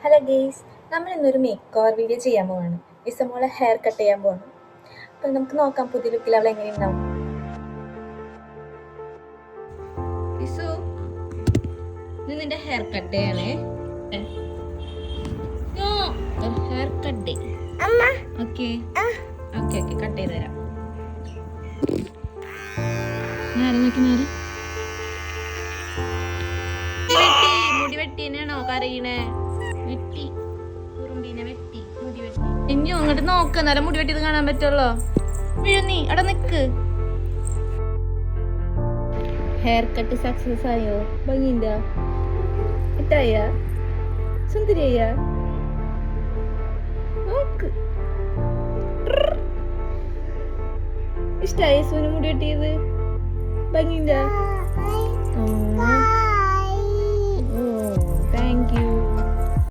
Hello guys, നമ്മൾ ഇന്നൊരു make over video ചെയ്യാൻ പോവാണ്. ഇസമോളെ ഹെയർ കട്ട് ചെയ്യാൻ പോവാണ്. അപ്പം നമുക്ക് നോക്കാം പുതിയ ലുക്കിൽ അവൾ എങ്ങനെ ഉണ്ടാവും. ഇസു, നിന്റെ ഹെയർ കട്ട് ചെയ്യണേ. Hair cut okay okay okay cut ചെയ്ത് തരാം. മുടി വെട്ടിനാണോ കരയണേ? വെട്ടി കുറുമ്പീനെ വെട്ടി മുടി വെട്ടി. ഇനി അങ്ങോട്ട് നോക്ക്, നല്ല മുടി വെട്ടിയത് കാണാൻ പറ്റുള്ളോ. വീഴുന്നീ അവിടെ നിക്ക്. ഹെയർ കട്ട് സക്സസ് ആയോ? ഭംഗിണ്ട ഇട്ടായ സുന്ദരിയ നോക്ക്. ഇഷ്ടായ സൂന് മുടി വെട്ടിയത്? ഭംഗിണ്ട.